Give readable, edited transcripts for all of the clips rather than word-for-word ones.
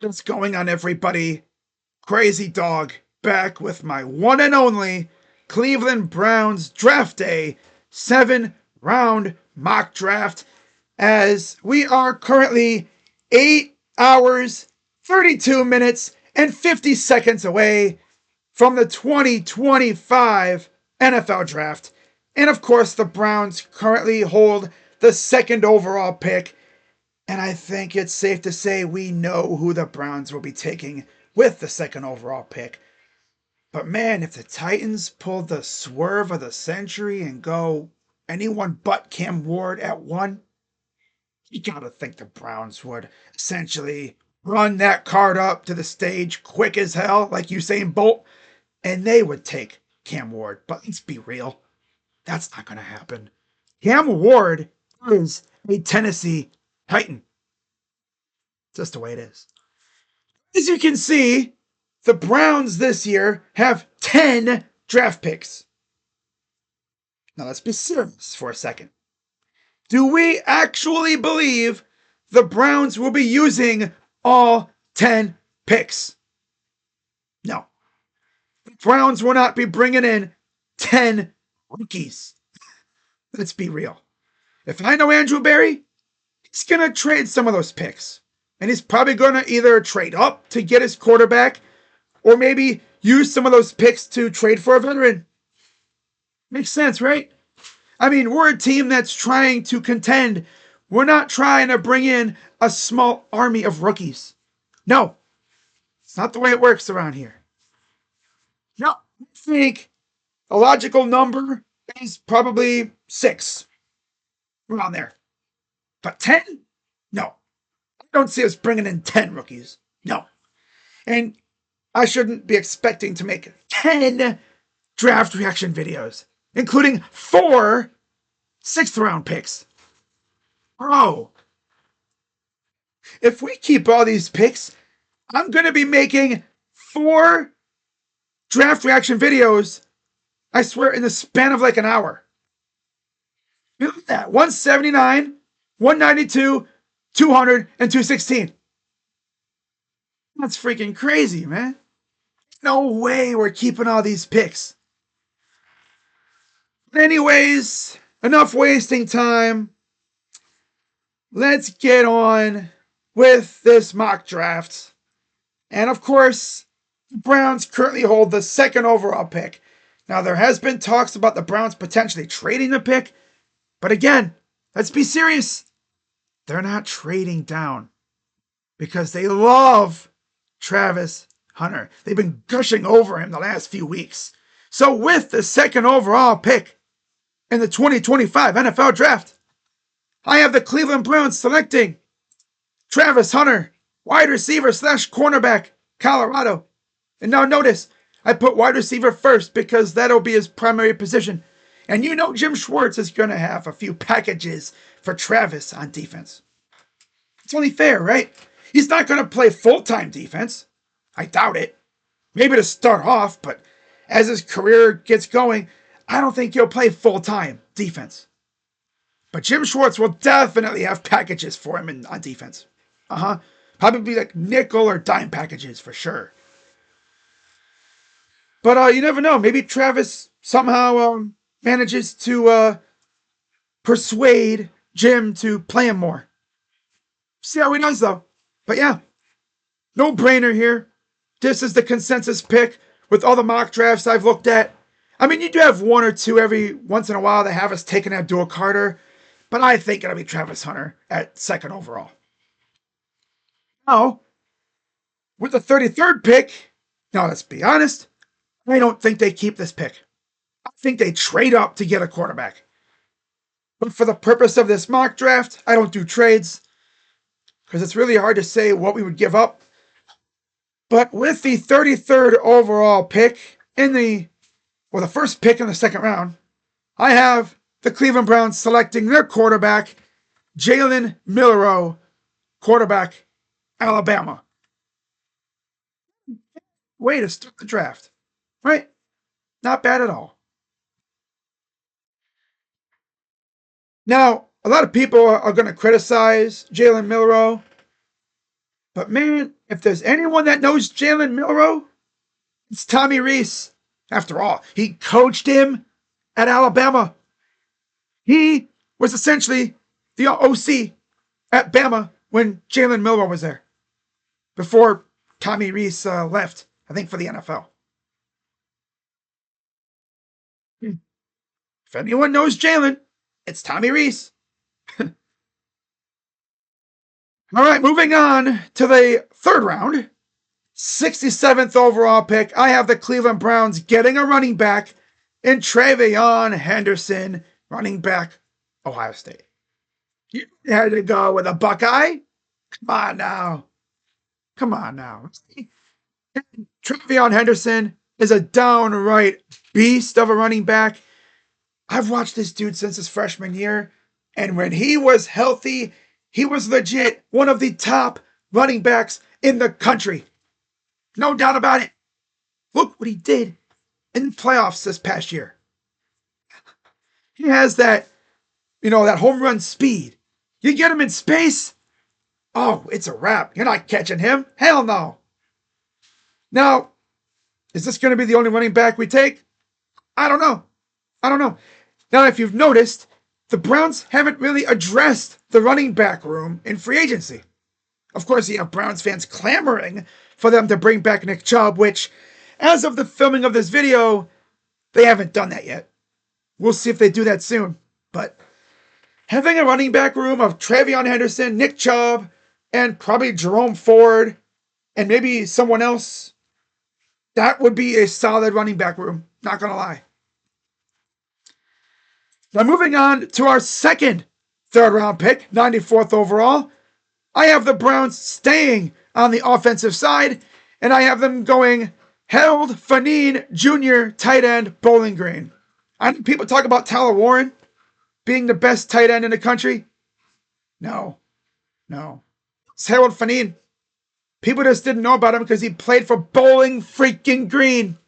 What's going on, everybody? Crazy Dog back with my one and only Cleveland Browns Draft Day 7-round mock draft, as we are currently 8 hours, 32 minutes, and 50 seconds away from the 2025 NFL Draft. And of course, the Browns currently hold the second overall pick. And I think it's safe to say we know who the Browns will be taking with the second overall pick. But man, if the Titans pull the swerve of the century and go anyone but Cam Ward at 1, you gotta think the Browns would essentially run that card up to the stage quick as hell, like Usain Bolt, and they would take Cam Ward. But let's be real, that's not gonna happen. Cam Ward is a Tennessee Titan. Just the way it is. As you can see, the Browns this year have 10 draft picks. Now let's be serious for a second. Do we actually believe the Browns will be using all 10 picks? No. The Browns will not be bringing in 10 rookies. Let's be real. If I know Andrew Berry, he's going to trade some of those picks. And he's probably going to either trade up to get his quarterback or maybe use some of those picks to trade for a veteran. Makes sense, right? I mean, we're a team that's trying to contend. We're not trying to bring in a small army of rookies. No, it's not the way it works around here. No, I think a logical number is probably 6. Around there. But 10? No. I don't see us bringing in 10 rookies. No. And I shouldn't be expecting to make 10 draft reaction videos, including 4 6th-round picks. Bro, if we keep all these picks, I'm going to be making 4 draft reaction videos, I swear, in the span of like an hour. Look at that. 179, 192, 200, and 216. That's freaking crazy, man. No way we're keeping all these picks. But anyways, enough wasting time. Let's get on with this mock draft. And of course, the Browns currently hold the second overall pick. Now, there has been talks about the Browns potentially trading the pick. But again, let's be serious. They're not trading down because they love Travis Hunter. They've been gushing over him the last few weeks. So with the second overall pick in the 2025 NFL Draft, I have the Cleveland Browns selecting Travis Hunter, wide receiver / cornerback, Colorado. And now notice, I put wide receiver first because that'll be his primary position. And you know Jim Schwartz is going to have a few packages for Travis on defense. It's only fair, right? He's not going to play full-time defense. I doubt it. Maybe to start off, but as his career gets going, I don't think he'll play full-time defense. But Jim Schwartz will definitely have packages for him on defense. Probably like nickel or dime packages for sure. But you never know. Maybe Travis somehow manages to persuade Jim to play him more. See how he does, though. But yeah, no brainer here. This is the consensus pick with all the mock drafts I've looked at. I mean, you do have 1 or 2 every once in a while that have us taking Abdul Carter, but I think it'll be Travis Hunter at second overall. Now, with the 33rd pick, now let's be honest, I don't think they keep this pick. I think they trade up to get a quarterback. But for the purpose of this mock draft, I don't do trades because it's really hard to say what we would give up. But with the 33rd overall pick the first pick in the second round, I have the Cleveland Browns selecting their quarterback, Jalen Milroe, quarterback, Alabama. Way to start the draft, right? Not bad at all. Now, a lot of people are going to criticize Jalen Milroe, But man, if there's anyone that knows Jalen Milroe, it's Tommy Rees. After all, he coached him at Alabama. He was essentially the OC at Bama when Jalen Milroe was there, before Tommy Rees left, I think, for the NFL. If anyone knows Jalen, it's Tommy Rees. All right, moving on to the third round. 67th overall pick. I have the Cleveland Browns getting a running back in TreVeyon Henderson, running back, Ohio State. You had to go with a Buckeye? Come on now. Come on now. TreVeyon Henderson is a downright beast of a running back. I've watched this dude since his freshman year, and when he was healthy, he was legit one of the top running backs in the country. No doubt about it. Look what he did in the playoffs this past year. He has that, that home run speed. You get him in space, oh, it's a wrap. You're not catching him. Hell no. Now, is this going to be the only running back we take? I don't know. Now, if you've noticed, the Browns haven't really addressed the running back room in free agency. Of course, you have Browns fans clamoring for them to bring back Nick Chubb, which, as of the filming of this video, they haven't done that yet. We'll see if they do that soon. But having a running back room of TreVeyon Henderson, Nick Chubb, and probably Jerome Ford, and maybe someone else, that would be a solid running back room. Not going to lie. Now, moving on to our second third-round pick, 94th overall. I have the Browns staying on the offensive side, and I have them going Harold Fanine Jr., tight end, Bowling Green. I know people talk about Tyler Warren being the best tight end in the country. No. It's Harold Fanine. People just didn't know about him because he played for Bowling freaking Green.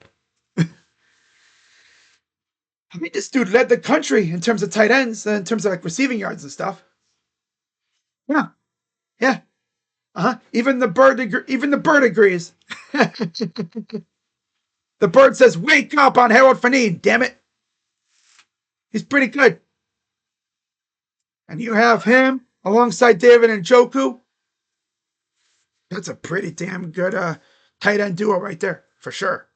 I mean, this dude led the country in terms of tight ends, in terms of like receiving yards and stuff. Yeah. Even the bird agrees. The bird says, "Wake up on Harold Fanine, damn it." He's pretty good. And you have him alongside David Njoku. That's a pretty damn good tight end duo right there, for sure.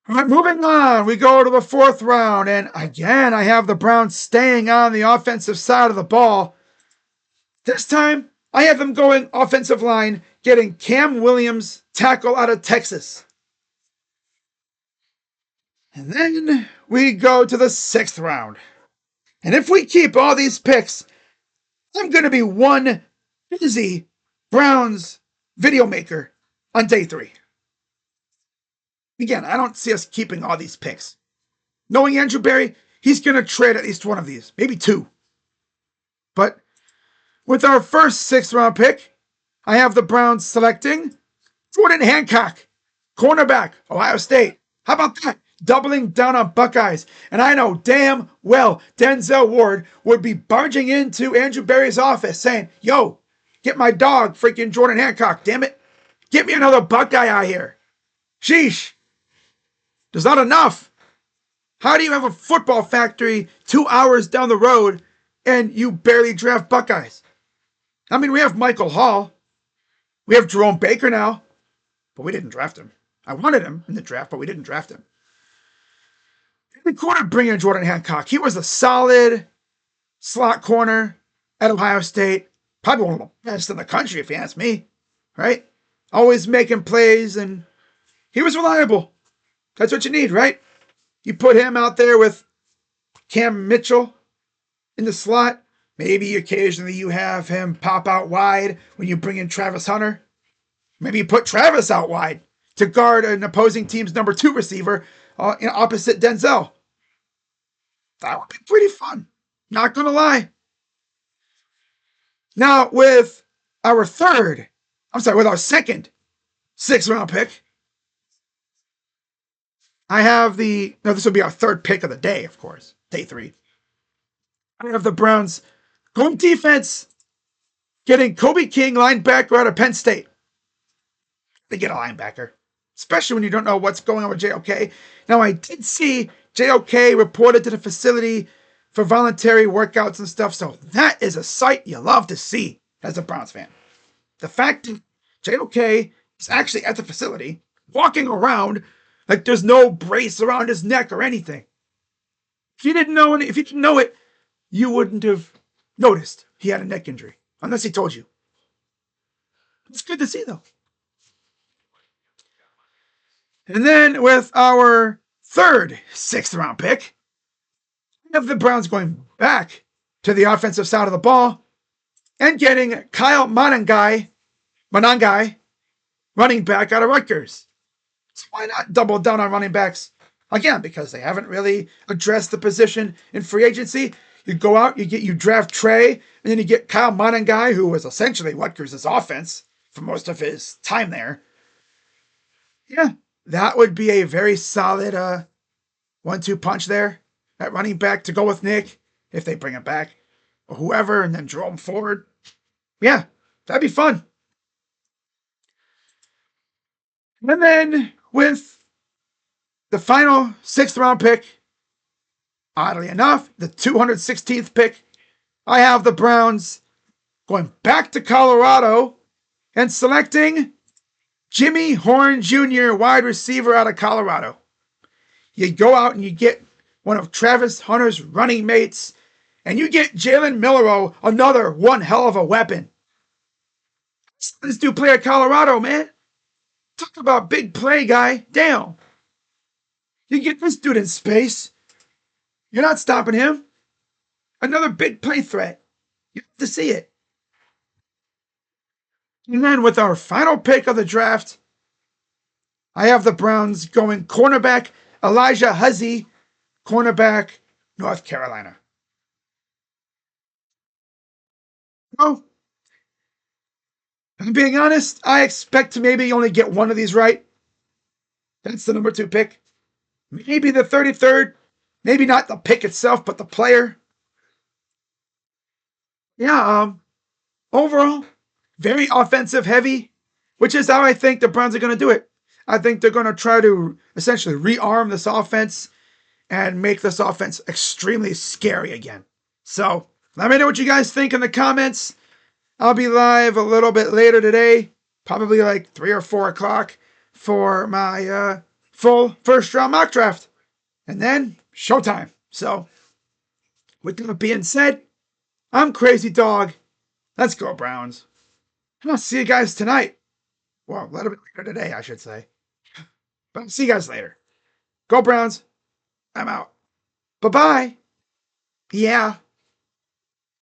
All right, moving on. We go to the fourth round. And again, I have the Browns staying on the offensive side of the ball. This time, I have them going offensive line, getting Cam Williams, tackle out of Texas. And then we go to the sixth round. And if we keep all these picks, I'm going to be one busy Browns video maker on day 3. Again, I don't see us keeping all these picks. Knowing Andrew Berry, he's going to trade at least one of these, maybe 2. But with our first 6th round pick, I have the Browns selecting Jordan Hancock, cornerback, Ohio State. How about that? Doubling down on Buckeyes. And I know damn well Denzel Ward would be barging into Andrew Berry's office saying, "Yo, get my dog, freaking Jordan Hancock, damn it. Get me another Buckeye out here. Sheesh. There's not enough. How do you have a football factory 2 hours down the road and you barely draft Buckeyes?" I mean, we have Michael Hall. We have Jerome Baker now, but we didn't draft him. I wanted him in the draft, but we didn't draft him. The corner, bring in Jordan Hancock. He was a solid slot corner at Ohio State. Probably one of the best in the country, if you ask me. Right? Always making plays, and he was reliable. That's what you need, right? You put him out there with Cam Mitchell in the slot. Maybe occasionally you have him pop out wide when you bring in Travis Hunter. Maybe you put Travis out wide to guard an opposing team's number 2 receiver opposite Denzel. That would be pretty fun. Not going to lie. Now, with our second 6th round pick, I have this will be our third pick of the day, of course, day 3. I have the Browns going defense, getting Kobe King, linebacker out of Penn State. They get a linebacker, especially when you don't know what's going on with JOK. Now, I did see JOK reported to the facility for voluntary workouts and stuff, so that is a sight you love to see as a Browns fan. The fact that JOK is actually at the facility, walking around like there's no brace around his neck or anything. If you didn't know it, you wouldn't have noticed he had a neck injury, unless he told you. It's good to see, though. And then with our third 6th round pick, we have the Browns going back to the offensive side of the ball and getting Kyle Monangai, running back out of Rutgers. So why not double down on running backs? Again, because they haven't really addressed the position in free agency. You go out, you draft Trey, and then you get Kyle Monangai, who was essentially Rutgers' offense for most of his time there. Yeah, that would be a very solid 1-2 punch there at running back to go with Nick, if they bring him back, or whoever, and then draw him forward. Yeah, that'd be fun. And then with the final 6th round pick, oddly enough, the 216th pick, I have the Browns going back to Colorado and selecting Jimmy Horn Jr., wide receiver out of Colorado. You go out and you get one of Travis Hunter's running mates, and you get Jalen Milroe, another one hell of a weapon. This dude play at Colorado, man. Talk about big play guy. Damn. You get this dude in space. You're not stopping him. Another big play threat. You have to see it. And then with our final pick of the draft, I have the Browns going cornerback Elijah Huzzie, cornerback North Carolina. Oh, I'm being honest, I expect to maybe only get one of these right. That's the number 2 pick. Maybe the 33rd. Maybe not the pick itself, but the player. Yeah, overall, very offensive heavy, which is how I think the Browns are going to do it. I think they're going to try to essentially rearm this offense and make this offense extremely scary again. So let me know what you guys think in the comments. I'll be live a little bit later today, probably like 3 or 4 o'clock for my full first round mock draft. And then showtime. So with that being said, I'm Crazy Dog. Let's go, Browns. And I'll see you guys tonight. Well, a little bit later today, I should say. But I'll see you guys later. Go, Browns. I'm out. Bye-bye. Yeah.